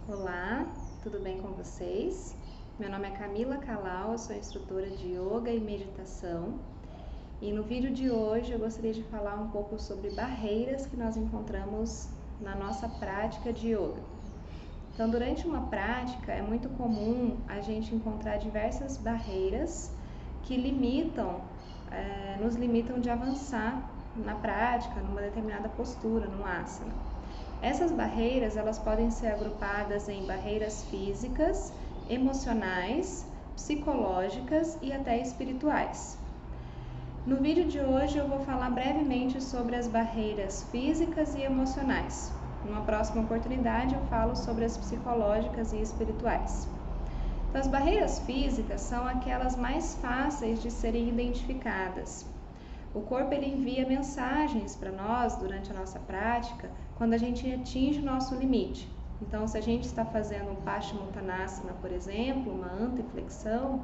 Olá, tudo bem com vocês? Meu nome é Camila Calau, eu sou instrutora de Yoga e Meditação e no vídeo de hoje eu gostaria de falar um pouco sobre barreiras que nós encontramos na nossa prática de Yoga. Então, durante uma prática é muito comum a gente encontrar diversas barreiras que nos limitam de avançar na prática, numa determinada postura, num asana. Essas barreiras, elas podem ser agrupadas em barreiras físicas, emocionais, psicológicas e até espirituais. No vídeo de hoje eu vou falar brevemente sobre as barreiras físicas e emocionais. Numa próxima oportunidade eu falo sobre as psicológicas e espirituais. Então, as barreiras físicas são aquelas mais fáceis de serem identificadas. O corpo ele envia mensagens para nós durante a nossa prática quando a gente atinge o nosso limite. Então, se a gente está fazendo um Paschimottanasana, por exemplo, uma anteflexão,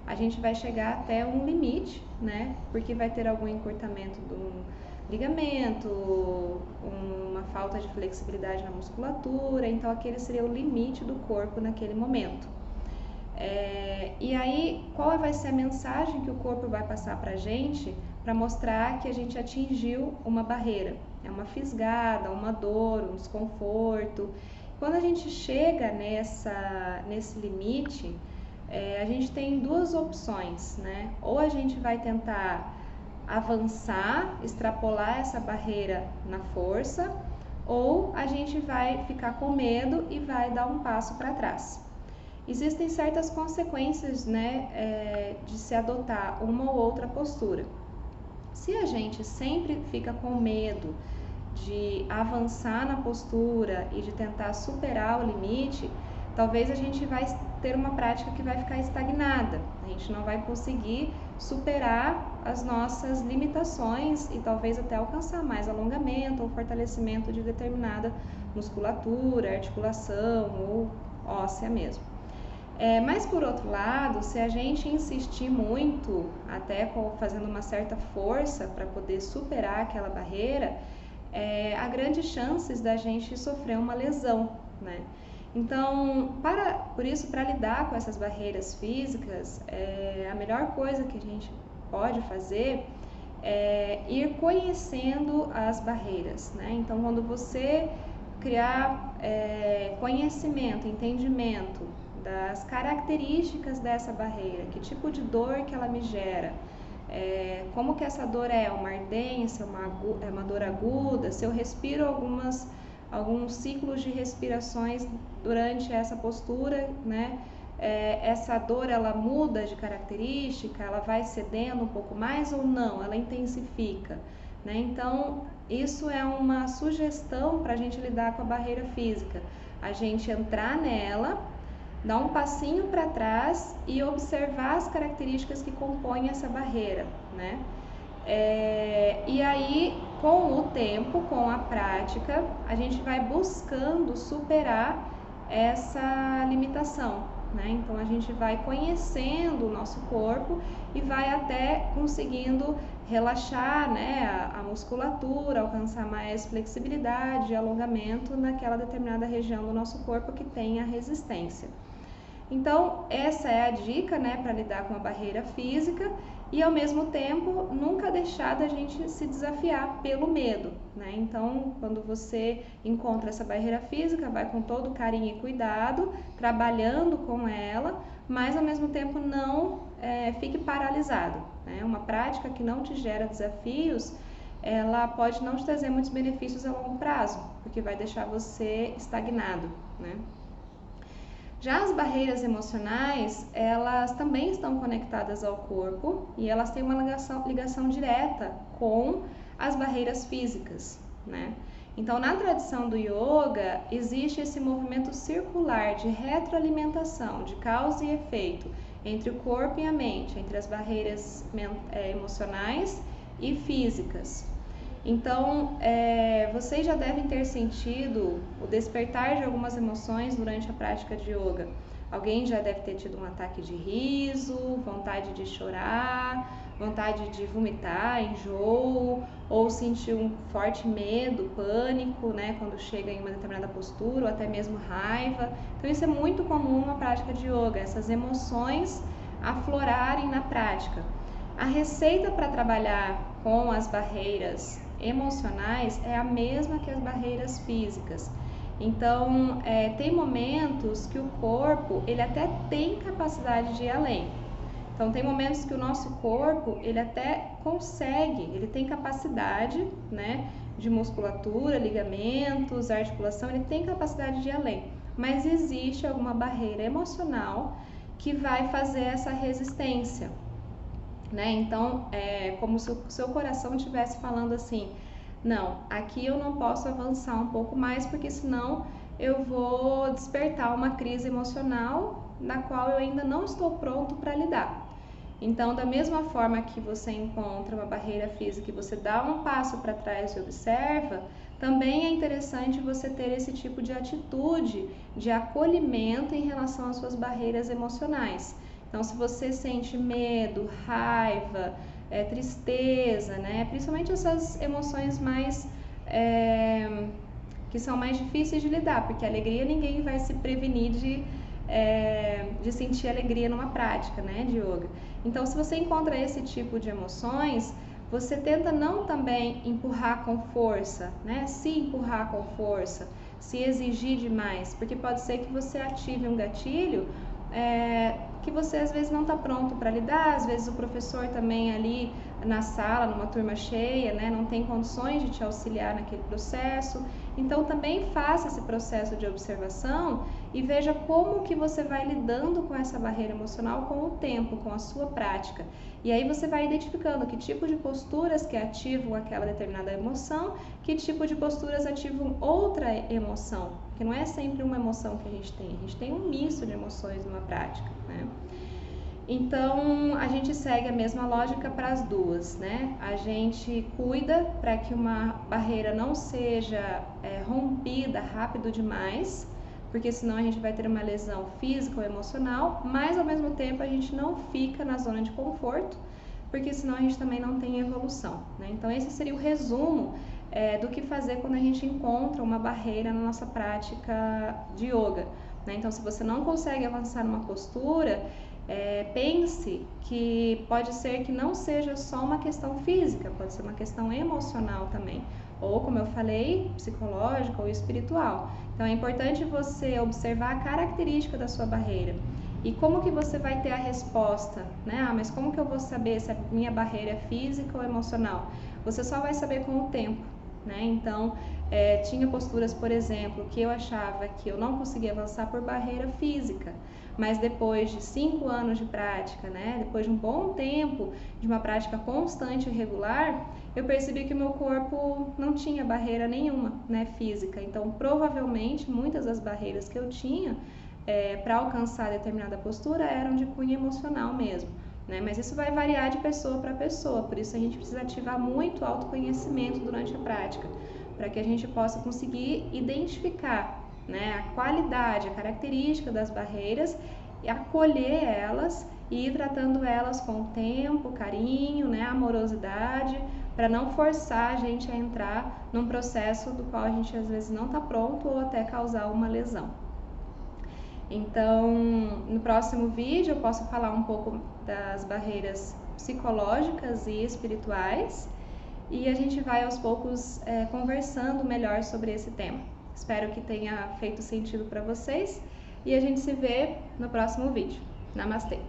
a gente vai chegar até um limite, né? Porque vai ter algum encurtamento do ligamento, uma falta de flexibilidade na musculatura, então aquele seria o limite do corpo naquele momento. E aí, qual vai ser a mensagem que o corpo vai passar para a gente para mostrar que a gente atingiu uma barreira? É uma fisgada, uma dor, um desconforto. Quando a gente chega nesse limite, a gente tem duas opções, né? Ou a gente vai tentar avançar, extrapolar essa barreira na força, ou a gente vai ficar com medo e vai dar um passo para trás. Existem certas consequências, né, de se adotar uma ou outra postura. Se a gente sempre fica com medo de avançar na postura e de tentar superar o limite, talvez a gente vai ter uma prática que vai ficar estagnada. A gente não vai conseguir superar as nossas limitações e talvez até alcançar mais alongamento ou fortalecimento de determinada musculatura, articulação ou óssea mesmo. Mas por outro lado, se a gente insistir muito, até fazendo uma certa força para poder superar aquela barreira, há grandes chances da gente sofrer uma lesão, né? Então, por isso, para lidar com essas barreiras físicas, a melhor coisa que a gente pode fazer é ir conhecendo as barreiras, né? Então, quando você criar conhecimento, entendimento das características dessa barreira, que tipo de dor que ela me gera, como que essa dor é uma ardência, uma dor aguda, se eu respiro alguns ciclos de respirações durante essa postura, né? Essa dor ela muda de característica, ela vai cedendo um pouco mais ou não, ela intensifica, né? Então, isso é uma sugestão para a gente lidar com a barreira física, a gente entrar nela, dar um passinho para trás e observar as características que compõem essa barreira, né? E aí, com o tempo, com a prática, a gente vai buscando superar essa limitação, né? Então, a gente vai conhecendo o nosso corpo e vai até conseguindo relaxar, né, a musculatura, alcançar mais flexibilidade e alongamento naquela determinada região do nosso corpo que tem a resistência. Então, essa é a dica, né, para lidar com a barreira física e, ao mesmo tempo, nunca deixar da gente se desafiar pelo medo, né? Então, quando você encontra essa barreira física, vai com todo carinho e cuidado, trabalhando com ela, mas, ao mesmo tempo, não fique paralisado, né? Uma prática que não te gera desafios, ela pode não te trazer muitos benefícios a longo prazo, porque vai deixar você estagnado, né? Já as barreiras emocionais, elas também estão conectadas ao corpo e elas têm uma ligação direta com as barreiras físicas, né? Então, na tradição do yoga, existe esse movimento circular de retroalimentação, de causa e efeito entre o corpo e a mente, entre as barreiras emocionais e físicas. Então, vocês já devem ter sentido o despertar de algumas emoções durante a prática de yoga. Alguém já deve ter tido um ataque de riso, vontade de chorar, vontade de vomitar, enjoo, ou sentir um forte medo, pânico, né, quando chega em uma determinada postura, ou até mesmo raiva. Então isso é muito comum na prática de yoga, essas emoções aflorarem na prática. A receita para trabalhar com as barreiras emocionais é a mesma que as barreiras físicas. Então, tem momentos que o corpo, ele até tem capacidade de ir além. Então, tem momentos que o nosso corpo, ele até consegue, ele tem capacidade, né, de musculatura, ligamentos, articulação, ele tem capacidade de ir além. Mas existe alguma barreira emocional que vai fazer essa resistência, né? Então, é como se o seu coração estivesse falando assim: não, aqui eu não posso avançar um pouco mais, porque senão eu vou despertar uma crise emocional na qual eu ainda não estou pronto para lidar. Então, da mesma forma que você encontra uma barreira física e você dá um passo para trás e observa, também é interessante você ter esse tipo de atitude de acolhimento em relação às suas barreiras emocionais. Então, se você sente medo, raiva, tristeza, né? Principalmente essas emoções mais que são mais difíceis de lidar, porque a alegria ninguém vai se prevenir de sentir alegria numa prática, né, de yoga. Então, se você encontra esse tipo de emoções, você tenta não também empurrar com força, né? Se empurrar com força, se exigir demais, porque pode ser que você ative um gatilho que você às vezes não está pronto para lidar, às vezes o professor também ali na sala, numa turma cheia, né, não tem condições de te auxiliar naquele processo. Então também faça esse processo de observação e veja como que você vai lidando com essa barreira emocional com o tempo, com a sua prática. E aí você vai identificando que tipo de posturas que ativam aquela determinada emoção, que tipo de posturas ativam outra emoção, porque não é sempre uma emoção que a gente tem um misto de emoções numa prática, né? Então, a gente segue a mesma lógica para as duas, né? A gente cuida para que uma barreira não seja rompida rápido demais, porque senão a gente vai ter uma lesão física ou emocional, mas ao mesmo tempo a gente não fica na zona de conforto, porque senão a gente também não tem evolução, né? Então, esse seria o resumo do que fazer quando a gente encontra uma barreira na nossa prática de yoga, né? Então, se você não consegue avançar numa postura, pense que pode ser que não seja só uma questão física, pode ser uma questão emocional também, ou como eu falei, psicológica ou espiritual. Então é importante você observar a característica da sua barreira e como que você vai ter a resposta, né? Mas como que eu vou saber se a minha barreira é física ou emocional? Você só vai saber com o tempo, né? Então, tinha posturas, por exemplo, que eu achava que eu não conseguia avançar por barreira física, mas depois de 5 anos de prática, né, depois de um bom tempo de uma prática constante e regular, eu percebi que o meu corpo não tinha barreira nenhuma, né, física. Então, provavelmente, muitas das barreiras que eu tinha para alcançar determinada postura eram de cunho emocional mesmo, né? Mas isso vai variar de pessoa para pessoa, por isso a gente precisa ativar muito o autoconhecimento durante a prática, para que a gente possa conseguir identificar, né, a qualidade, a característica das barreiras e acolher elas e ir tratando elas com tempo, carinho, né, amorosidade, para não forçar a gente a entrar num processo do qual a gente às vezes não está pronto ou até causar uma lesão. Então, no próximo vídeo eu posso falar um pouco das barreiras psicológicas e espirituais e a gente vai aos poucos conversando melhor sobre esse tema. Espero que tenha feito sentido para vocês e a gente se vê no próximo vídeo. Namastê!